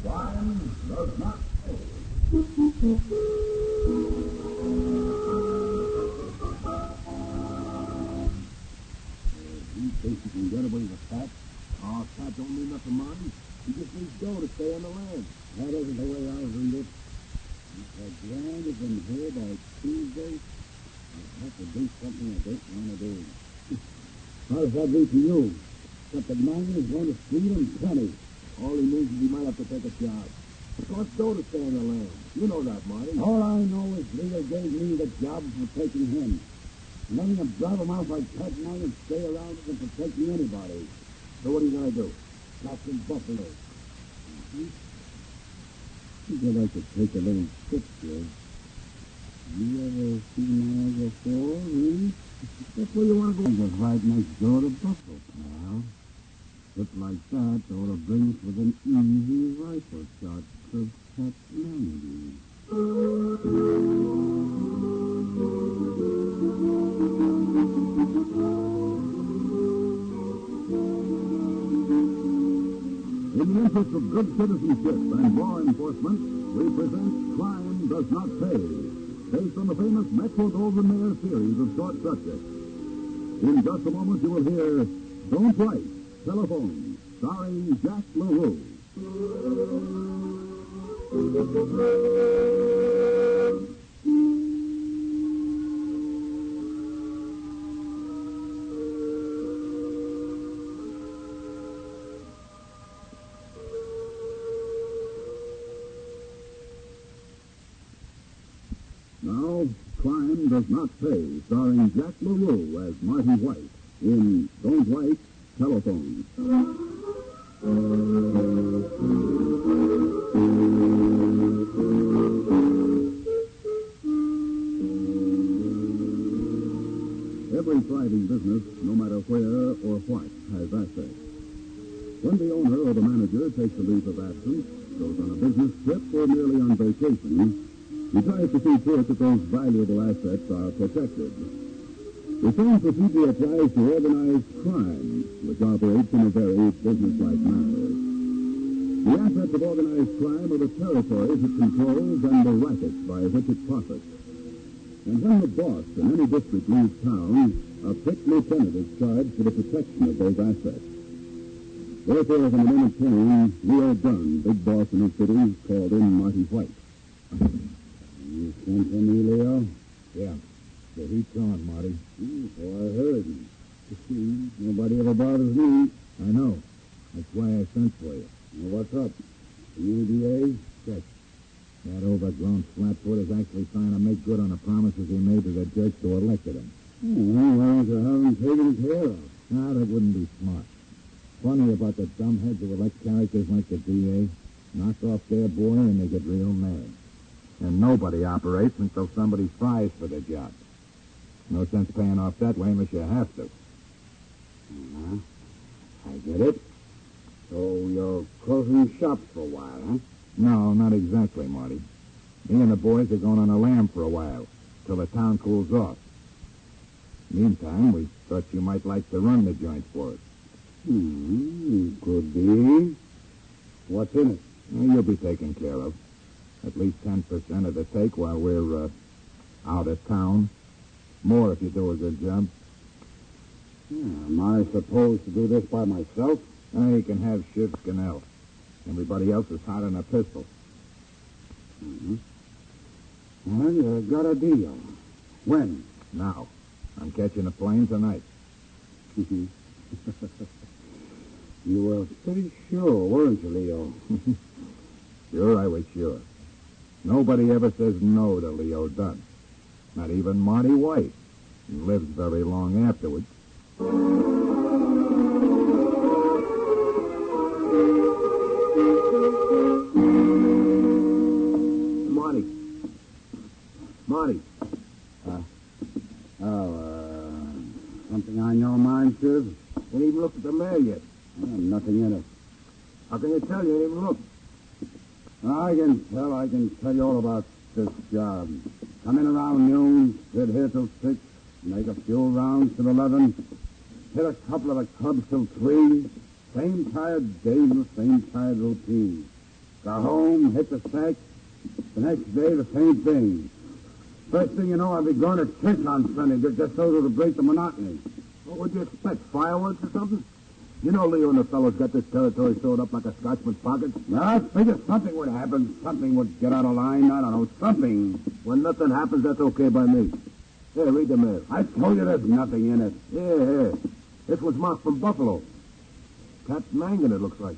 Crime does not pay. He thinks he can get away with that. Oh, that don't mean nothing, Marty. He just needs dough to stay on the land. That isn't the way I read it. If the land is in here by Tuesday, I'll have to do something I don't want to do. How does that read to you? That the man is going to steal him plenty. All he means is he might have to take a job. It costs dough to stay on the land. You know that, Marty. All I know is Leo gave me the job for taking him. And then you drive him out like that now and stay around with him for taking anybody. So what are you going to do? Catching buffalo. I think I could take a little trip here. You ever see Niagara Falls, really? That's where you want to go. Just right next door to Buffalo, pal. Just like that ought to bring us within easy rifle shot of Pet Melody. In the interest of good citizenship and law enforcement, we present Crime Does Not Pay, based on the famous Metro-Goldwyn-Mayer series of short subjects. In just a moment, you will hear Don't Write, Telephone, starring Jack LaRue. Now, Crime Does Not Pay, starring Jack LaRue as Marty White in Don't Write, Telephone. Every thriving business, no matter where or what, has assets. When the owner or the manager takes a leave of absence, goes on a business trip, or merely on vacation, he tries to see to it that those valuable assets are protected. The same procedure applies to organized crime, which operates in a very businesslike manner. The assets of organized crime are the territories it controls and the rackets by which it profits. And when the boss in any district leaves town, a picked lieutenant is charged for the protection of those assets. Therefore, when the moment came, Leo Dunn, big boss in the city, called in Marty White. You sent for me, Leo? Yeah. The heat's on, Marty. So I heard. Nobody ever bothers me. I know. That's why I sent for you. Well, what's up? The UDA? Check. That overgrown flatfoot is actually trying to make good on the promises he made to the judge who elected him. Well, why don't you have him taken care of? Nah, that wouldn't be smart. Funny about the dumbheads who elect characters like the DA. Knock off their boy and they get real mad. And nobody operates until somebody fries for the job. No sense paying off that way unless you have to. I get it. So you're closing shop for a while, huh? No, not exactly, Marty. Me and the boys are going on a lam for a while, till the town cools off. Meantime, we thought you might like to run the joint for us. Could be. What's in it? Well, you'll be taken care of. At least 10% of the take while we're out of town. More if you do a good job. Am I supposed to do this by myself? You can have Shiv Scannell. Everybody else is hot on a pistol. Well, you got a deal. When? Now. I'm catching a plane tonight. You were pretty sure, weren't you, Leo? Sure, I was sure. Nobody ever says no to Leo Dunn. Not even Marty White. He lives very long afterwards. Marty. Something on your mind, Shiv? Ain't even looked at the mail yet. Nothing in it. How can you tell? You ain't even looked. I can tell you all about this job. Come in around noon, sit here till 6, make a few rounds till 11, hit a couple of the clubs till 3, same tired days, the same tired routine. Go home, hit the sack. The next day, the same thing. First thing you know, I'll be going to church on Sunday just so to break the monotony. What would you expect, fireworks or something? You know Leo and the fellows got this territory sewed up like a Scotchman's pocket. Well, I figured something would happen. Something would get out of line. I don't know, something. When nothing happens, that's okay by me. Here, read the mail. I told you there's nothing in it. Here. This was marked from Buffalo. Cat Mangan, it looks like.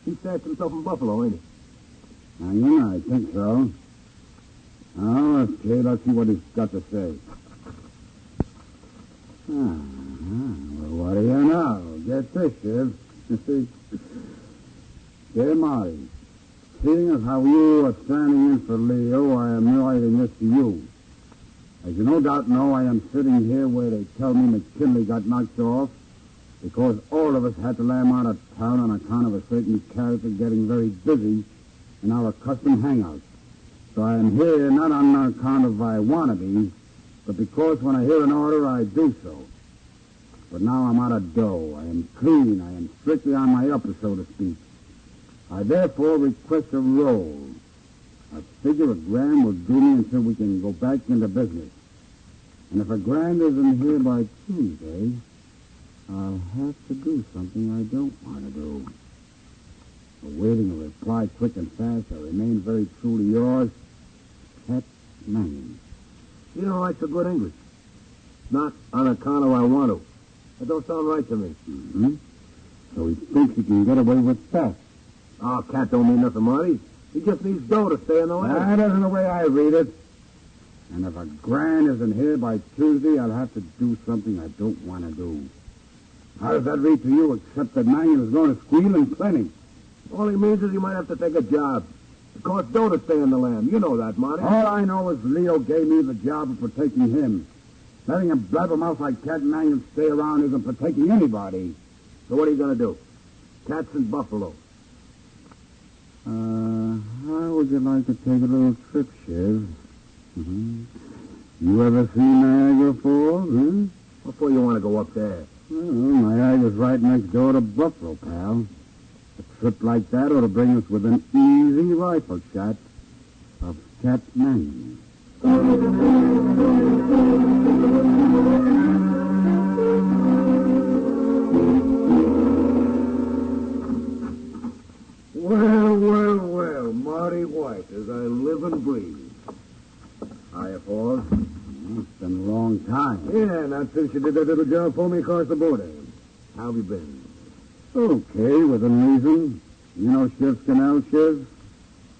He stashed himself in Buffalo, ain't he? I think so. Oh, okay, let's see what he's got to say. Well, what do you know? Get this, Shiv. Dear Marty, seeing as how you are standing in for Leo, I am writing this to you. As you no doubt know, I am sitting here where they tell me McKinley got knocked off because all of us had to lay him out of town on account of a certain character getting very busy in our custom hangout. So I am here not on account of I want to be, but because when I hear an order, I do so. But now I'm out of dough. I am clean. I am strictly on my upper, so to speak. I therefore request a roll. I figure $1,000 will do me until we can go back into business. And if $1,000 isn't here by Tuesday, I'll have to do something I don't want to do. Awaiting a reply quick and fast, I remain very truly yours, Cat Mangan. You don't write so good English. Not on account of I want to. That don't sound right to me. Mm-hmm. So he thinks he can get away with that. Oh, Cat don't mean nothing, Marty. He just needs dough to stay in the land. That isn't the way I read it. And if $1,000 isn't here by Tuesday, I'll have to do something I don't want to do. How does that read to you, except that Mangan is going to squeal and plenty? All he means is he might have to take a job. It costs dough to stay in the land. You know that, Marty. All I know is Leo gave me the job of protecting him. Letting a blabbermouth like Cat Mangan stay around isn't protecting anybody. So what are you going to do? Cat's in Buffalo. How would you like to take a little trip, Shiv? Mm-hmm. You ever seen Niagara Falls, huh? What for you want to go up there? Well, Niagara's right next door to Buffalo, pal. A trip like that ought to bring us within easy rifle shot of Cat Mangan. Well, Marty White, as I live and breathe. Hiya, Falls. It's been a long time. Yeah, not since you did that little job for me across the border. How have you been? Okay, within reason. You know Shiv Scannell, Shiv?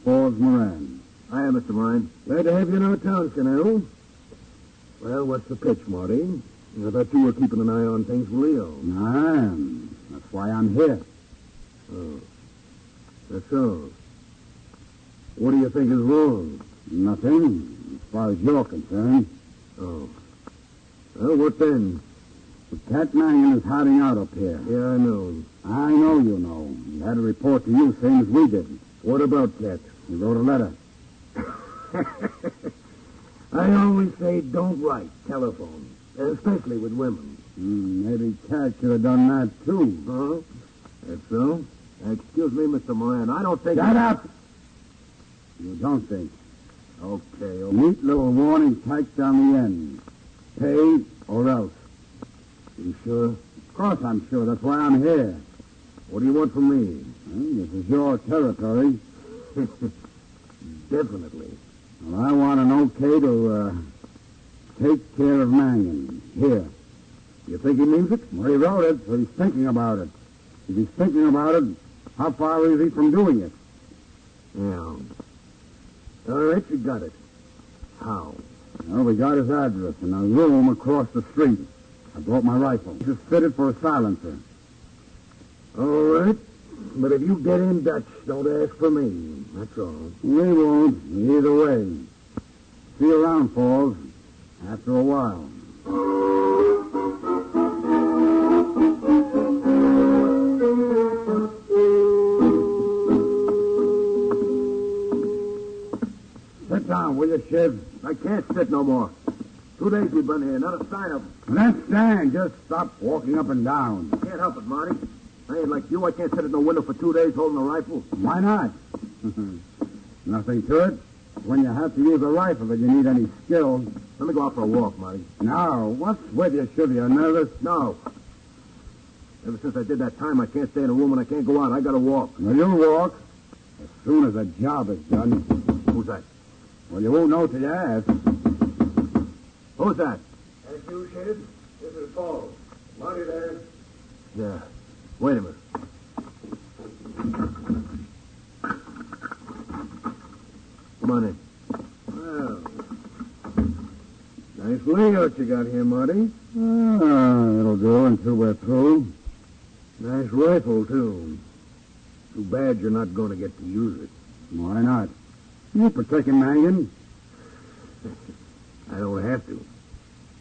Falls Moran. Hiya, Mr. Moran. Glad to have you in our town, Scannell. Well, what's the pitch, Marty? I thought you were keeping an eye on things for Leo. I am. That's why I'm here. Oh. That's all. What do you think is wrong? Nothing, as far as you're concerned. Oh. Well, what then? The Cat Mangan is hiding out up here. Yeah, I know. I know you know. He had a report to you, same as we did. What about Cat? He wrote a letter. I always say don't write, telephone, especially with women. Maybe Cat should have done that, too. Huh? That's so? Excuse me, Mr. Moran. I don't think... Shut up! You don't think. Okay. Neat little warning tacked on the end. Pay or else. You sure? Of course I'm sure. That's why I'm here. What do you want from me? Well, this is your territory. Definitely. Well, I want an okay to take care of Mangan. Here. You think he means it? Well, he wrote it, so he's thinking about it. If he's thinking about it, how far is he from doing it? Yeah. All right, you got it. How? Well, we got his address in a room across the street. I brought my rifle. Just fitted for a silencer. All right. But if you get in Dutch, don't ask for me. That's all. We won't. Either way. See you around, Falls. After a while. Sit down, will you, Shiv? I can't sit no more. 2 days we've been here, not a sign of... Let's stand. Just stop walking up and down. Can't help it, Marty. I ain't like you. I can't sit at no window for 2 days holding a rifle. Why not? Nothing to it. When you have to use a rifle that you need any skill. Let me go out for a walk, Marty. Now, what's with you, Shivy? You nervous? No. Ever since I did that time, I can't stay in a room and I can't go out. I gotta walk. Well, you'll walk as soon as the job is done. Who's that? Well, you won't know till you ask. Who's that? That's you, Sheriff? This is Paul. Marty there. Yeah. Wait a minute. Come on in. Well, nice layout you got here, Marty. It'll do until we're through. Nice rifle, too. Too bad you're not going to get to use it. Why not? You protecting Mangan? I don't have to.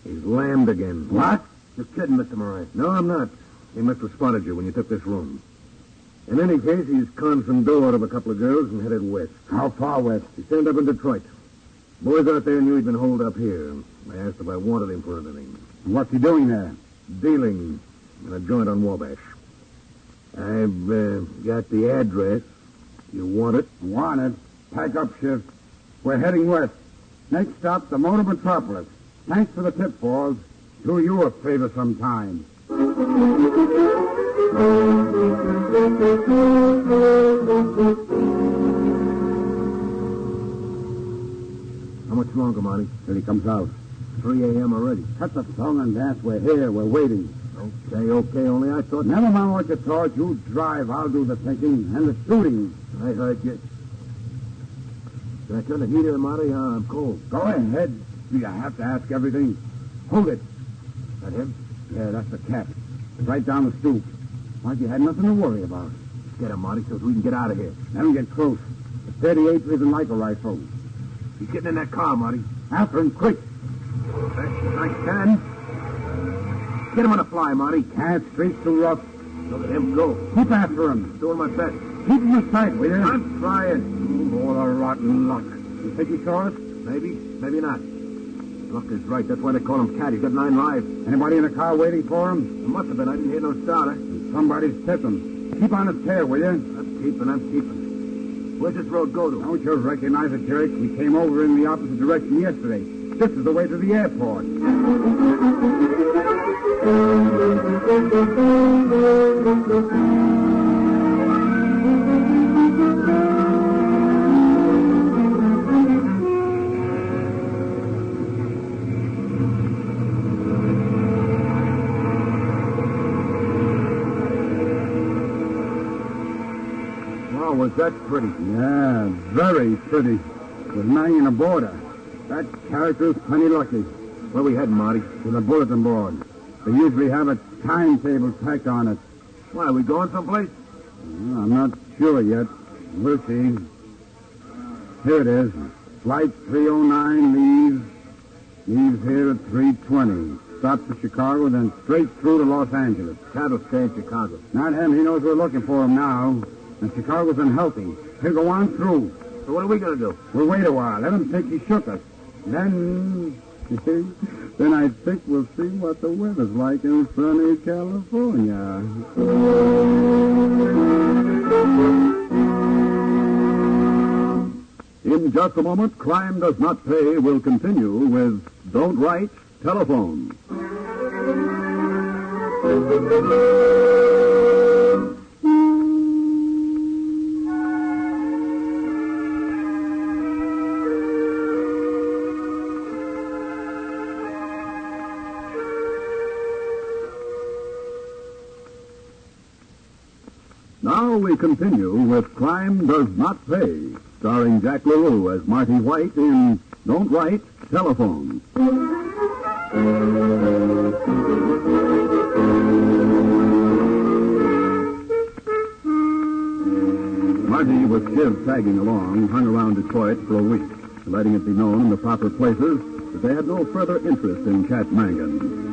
He's lammed again. What? Just kidding, Mr. Murray. No, I'm not. He must have spotted you when you took this room. In any case, he's conned some dough out of a couple of girls and headed west. How far west? He turned up in Detroit. Boys out there knew he'd been holed up here. I asked if I wanted him for anything. What's he doing there? Dealing in a joint on Wabash. I've got the address. You want it? Want it? Pack up, Shiv. We're heading west. Next stop, the motor metropolis. Thanks for the tip, Falls. Do you a favor sometime. How much longer, Marty? Till he comes out. 3 a.m. already. Cut the song and dance. We're here. We're waiting. Okay. Only I thought... Never mind what you thought. You drive. I'll do the thinking and the shooting. I heard you. Can I turn the heater, Marty? I'm cold. Go ahead. Do you have to ask everything? Hold it. That him? Yeah, that's the cat. It's right down the stoop. Like you had nothing to worry about. Get him, Marty, so we can get out of here. Let him get close. The 38 isn't like a rifle. He's getting in that car, Marty. After him, quick. I can. Get him on the fly, Marty. Can't. Street's too rough. Look at him go. Keep after him. Doing my best. Keep him in sight, will you? I'm trying. All the rotten luck. You think he saw us? Maybe not. Luck is right. That's why they call him Cat. He's got 9 lives. Anybody in the car waiting for him? There must have been. I didn't hear no starter. Somebody's tipping. Keep on his tail, will you? I'm keeping. Where's this road go to? Don't you recognize it, Jerry? We came over in the opposite direction yesterday. This is the way to the airport. Wow, was that pretty? Yeah, very pretty. With Mangan aboard her. That character's plenty lucky. Where we heading, Marty? To the bulletin board. They usually have a timetable tacked on it. Why, are we going someplace? Well, I'm not sure yet. We'll see. Here it is. Flight 309 leaves. Leaves here at 3:20. Stops at Chicago, then straight through to Los Angeles. Cat will stay in Chicago. Not him. He knows we're looking for him now. And Chicago's unhealthy. He'll go on through. So what are we going to do? We'll wait a while. Let him think he shook us. Then, then I think we'll see what the weather's like in sunny California. In just a moment, Crime Does Not Pay will continue with Don't Write, Telephone. Now we continue with Crime Does Not Pay, starring Jack LaRue as Marty White in Don't Write, Telephone. Marty, with Shiv tagging along, hung around Detroit for a week, letting it be known in the proper places that they had no further interest in Cat Mangan.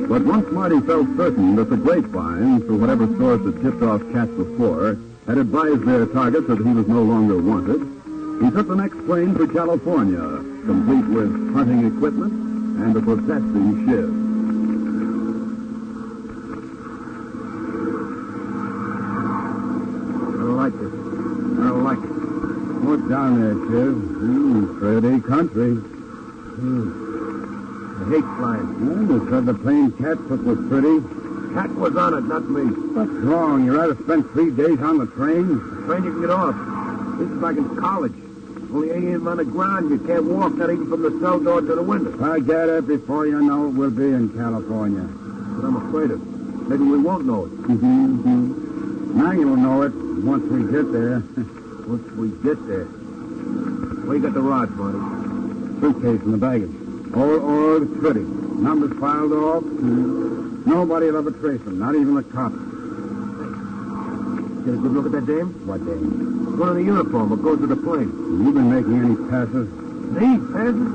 But once Marty felt certain that the grapevine, through whatever source had tipped off Cat before, had advised their target that he was no longer wanted, he took the next plane for California, complete with hunting equipment and a protesting Shiv. I don't like this. I don't like it. What's down there, Shiv? Pretty country. I hate flying. Well, you said the plane Cat took was pretty. Cat was on it, not me. What's wrong? You rather spend 3 days on the train? The train you can get off. This is like in college. Only ain't even on the ground. You can't walk, not even from the cell door to the window. I get it. Before you know it, we'll be in California. But I'm afraid of it. Maybe we won't know it. Now you'll know it once we get there. Once we get there. Where you got the rods, Marty? Suitcase in the baggage. All pretty. Numbers filed off. Nobody will ever trace them, not even the cops. Get a good look at that dame? What dame? One in the uniform that goes to the plane. You been making any passes? Me? Passes?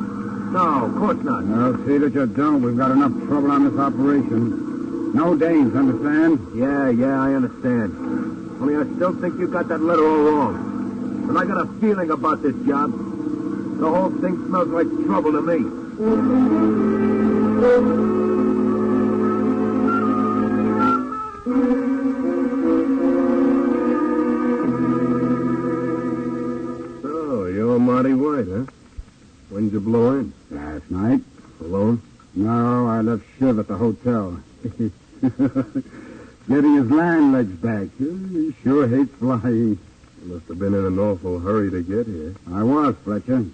No, of course not. Well, see that you don't. We've got enough trouble on this operation. No dames, understand? Yeah, I understand. Only I still think you got that letter all wrong. And I got a feeling about this job. The whole thing smells like trouble to me. So, you're Marty White, huh? When did you blow in? Last night. Alone? No, I left Shiv at the hotel. Getting his land legs back. He sure hates flying. You must have been in an awful hurry to get here. I was, Fletcher.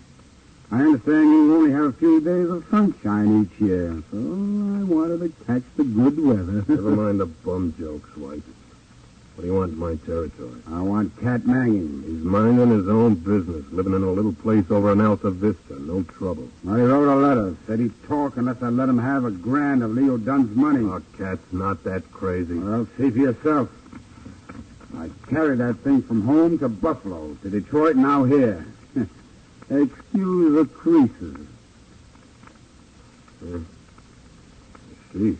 I understand you only have a few days of sunshine each year, so I wanted to catch the good weather. Never mind the bum jokes, White. What do you want in my territory? I want Cat Mangan. He's minding his own business, living in a little place over in Alta Vista. No trouble. I wrote a letter. Said he'd talk unless I let him have $1,000 of Leo Dunn's money. Our Cat's not that crazy. Well, see for yourself. I carried that thing from home to Buffalo, to Detroit, and now here. Excuse the creases. I see.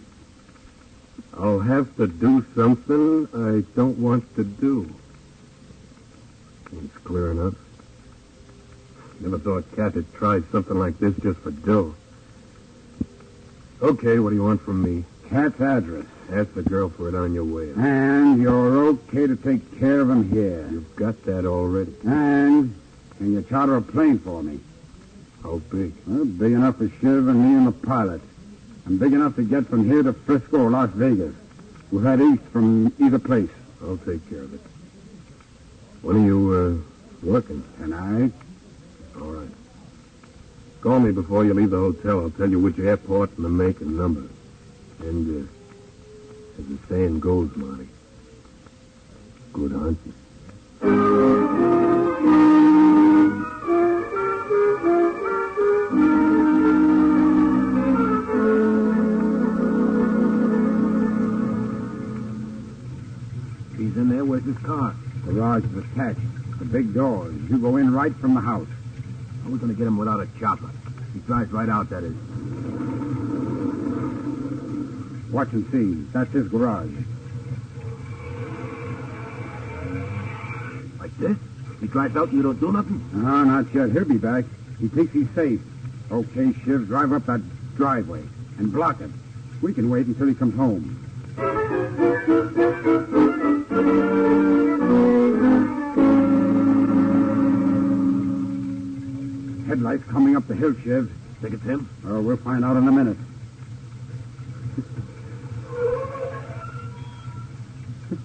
I'll have to do something I don't want to do. Seems clear enough. Never thought Cat had tried something like this just for dough. Okay, what do you want from me? Cat's address. Ask the girl for it on your way. And you're okay to take care of him here. You've got that already. And can you charter a plane for me? How big? Well, big enough for Shiv and me and the pilot. And big enough to get from here to Frisco or Las Vegas. We'll head east from either place. I'll take care of it. When are you, working? Tonight? All right. Call me before you leave the hotel. I'll tell you which airport and the make and number. And, as the saying goes, Marty, good hunting. He's in there. Where's his car? Garage is attached. The big doors. You go in right from the house. How are we going to get him without a chopper? He drives right out, that is. Watch and see. That's his garage. Like this? He drives out and you don't do nothing? No, not yet. He'll be back. He thinks he's safe. Okay, Shiv, drive up that driveway and block it. We can wait until he comes home. Headlights coming up the hill, Shiv. Think it's him? Oh, we'll find out in a minute.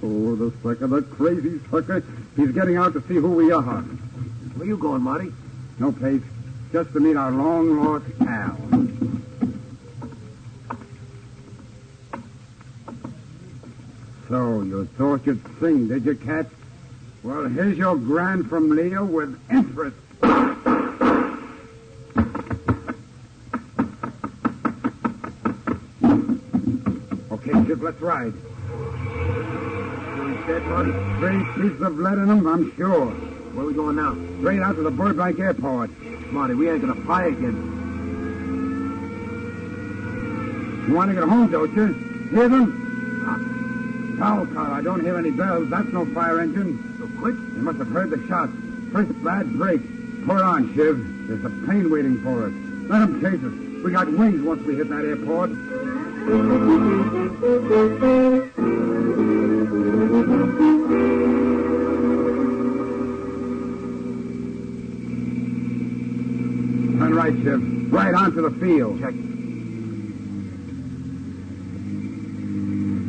Oh, the sucker, the crazy sucker. He's getting out to see who we are. Where you going, Marty? No place. Just to meet our long-lost pal. So, you thought you'd sing, did you, Cat? Well, here's your grand from Leo with interest. Okay, Chip, let's ride. He's dead, Marty? 3 pieces of lead in him, I'm sure. Where are we going now? Straight out to the Burbank Airport. Marty, we ain't going to fly again. You want to get home, don't you? Hear them? Stop. Tower car, I don't hear any bells. That's no fire engine. So quick? They must have heard the shots. First bad break. Pour on, Shiv. There's a plane waiting for us. Let them chase us. We got wings once we hit that airport. right, Ship. Right onto the field. Check.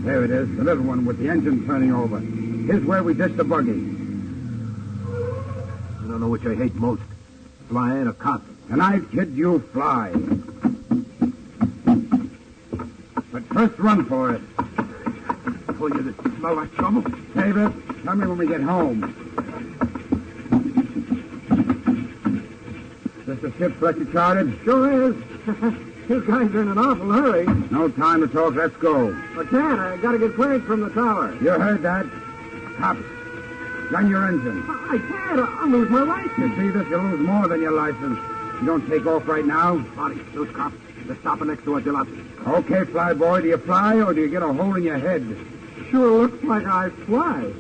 There it is, the little one with the engine turning over. Here's where we ditch the buggy. I don't know which I hate most. Flying or cop. Tonight, kid, you fly. But first run for it. Told you this smell like trouble. Save it. Tell me when we get home. Is this the ship Fletcher chartered? Sure is. You guys are in an awful hurry. No time to talk. Let's go. I can't. I gotta get clearance from the tower. You heard that? Cops, gun your engine. I can't. I'll lose my license. You see this? You'll lose more than your license. You don't take off right now. Marty, those cops, they're stopping next to our jalopy. Okay, fly boy. Do you fly or do you get a hole in your head? Sure looks like I fly.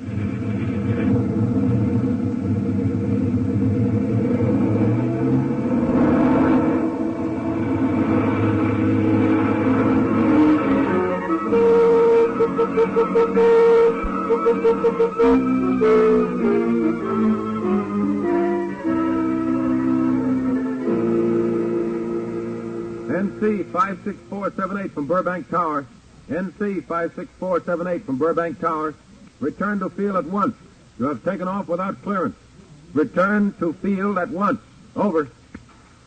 NC 56478 from Burbank Tower. NC 56478 from Burbank Tower. Return to field at once. You have taken off without clearance. Return to field at once. Over.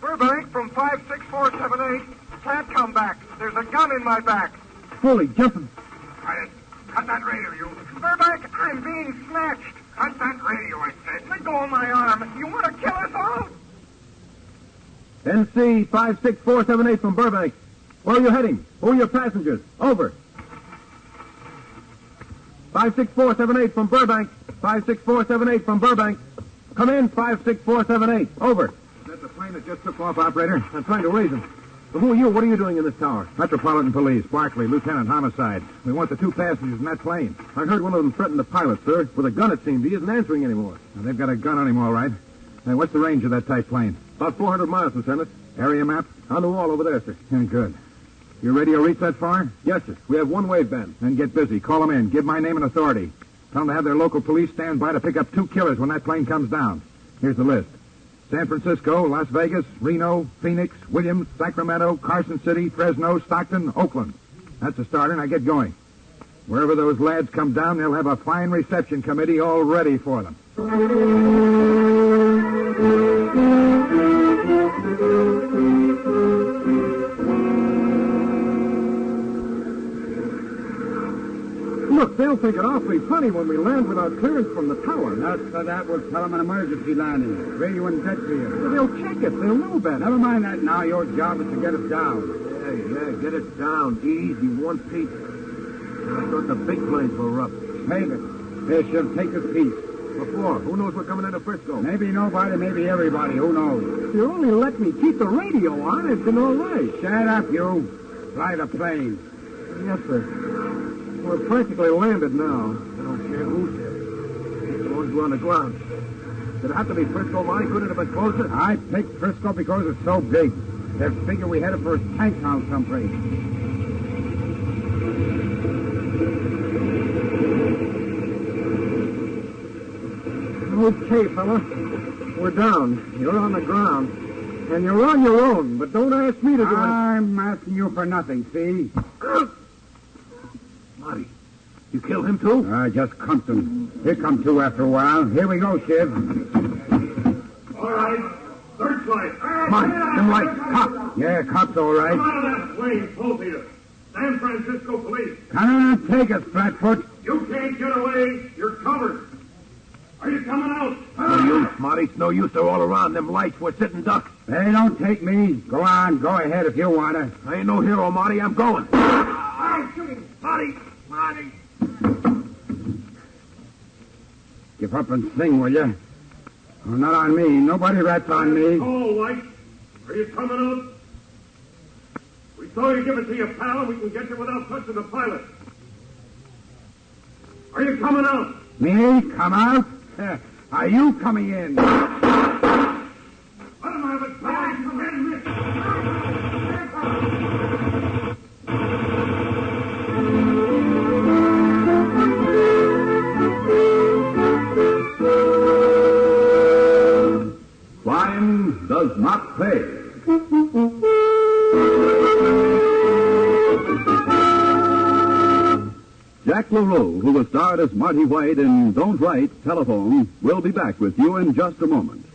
Burbank from 56478. Can't come back. There's a gun in my back. Holy jumping. Quiet. Cut that radio, you. Burbank, I'm being snatched. Cut that radio, I said. Let go of my arm. You want to kill us all? NC 56478 from Burbank. Where are you heading? Who are your passengers? Over. 56478 from Burbank. 56478 from Burbank. Come in, 56478. Over. Is that the plane that just took off, operator? I'm trying to raise him. But who are you? What are you doing in this tower? Metropolitan Police, Barkley, Lieutenant Homicide. We want the two passengers in that plane. I heard one of them threaten the pilot, sir. With a gun, it seemed. He isn't answering anymore. Now, they've got a gun on him, all right. Hey, what's the range of that type plane? About 400 miles, Lieutenant. Area map? On the wall over there, sir. Yeah, good. Your radio reach that far? Yes, sir. We have one waveband. Then get busy. Call them in. Give my name and authority. Tell them to have their local police stand by to pick up 2 killers when that plane comes down. Here's the list. San Francisco, Las Vegas, Reno, Phoenix, Williams, Sacramento, Carson City, Fresno, Stockton, Oakland. That's a starter. Now get going. Wherever those lads come down, they'll have a fine reception committee all ready for them. Look, they'll think it awfully funny when we land without clearance from the tower. That will tell them an emergency landing. Radio and dead to you. They'll check it. They'll know better. Never mind that now. Your job is to get us down. Yeah, get it down. Easy, one piece. I thought the big planes were rough. Save it. Here, she'll take this piece. Before, who knows we're coming into Frisco? Maybe nobody, maybe everybody. Who knows? If you only let me keep the radio on, it's been all right. Shut up, you. Fly the plane. Yes, sir. We're practically landed now. I don't care who's there. As long as we're on the ground. Did it have to be Frisco, Marty? Couldn't it have been closer? I picked Frisco because it's so big. They figure we headed for a tank house someplace. Okay, fella. We're down. You're on the ground. And you're on your own, but don't ask me to do it. I'm asking you for nothing, see? Marty, you killed him too? I just clumped him. Here come 2 after a while. Here we go, Shiv. All right. Searchlight. Marty, them lights. Cops. Yeah, cops all right. Come out of that plane, both of you. San Francisco Police. Come on and take us, Flatfoot. You can't get away. You're covered. Are you coming out? No use, Marty. It's no use. They're all around. Them lights. We're sitting ducks. They don't take me. Go on. Go ahead if you want to. I ain't no hero, Marty. I'm going. I'm shooting. Marty. Marty. Give up and sing, will you? Oh, not on me. Nobody rats on me. All right. Are you coming out? We saw you give it to your pal, and we can get you without touching the pilot. Are you coming out? Me? Come out? Are you coming in? Let him have it. Come in, miss. Crime does not pay. Jack LaRue, who was starred as Marty White in Don't Write, Telephone, will be back with you in just a moment.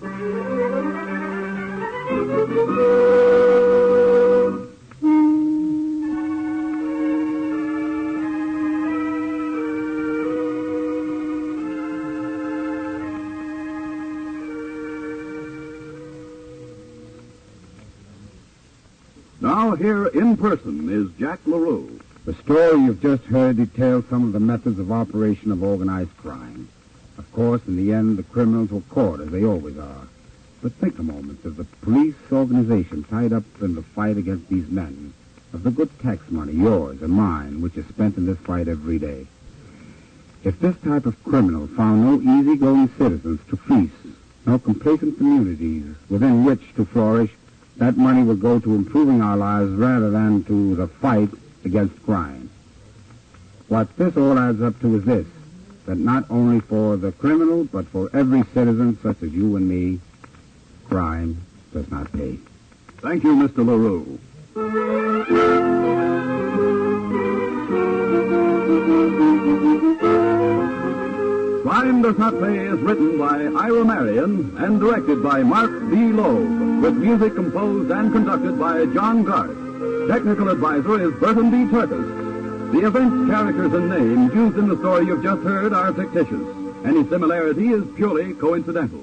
Now here in person is Jack LaRue. The story you've just heard details some of the methods of operation of organized crime. Of course, in the end, the criminals were caught, as they always are. But think a moment of the police organization tied up in the fight against these men, of the good tax money, yours and mine, which is spent in this fight every day. If this type of criminal found no easygoing citizens to feast, no complacent communities within which to flourish, that money would go to improving our lives rather than to the fight against crime. What this all adds up to is this, that not only for the criminal, but for every citizen such as you and me, crime does not pay. Thank you, Mr. LaRue. Crime Does Not Pay is written by Ira Marion and directed by Marx B. Loeb, with music composed and conducted by John Garth. Technical advisor is Burton B. Turkus. The events, characters, and names used in the story you've just heard are fictitious. Any similarity is purely coincidental.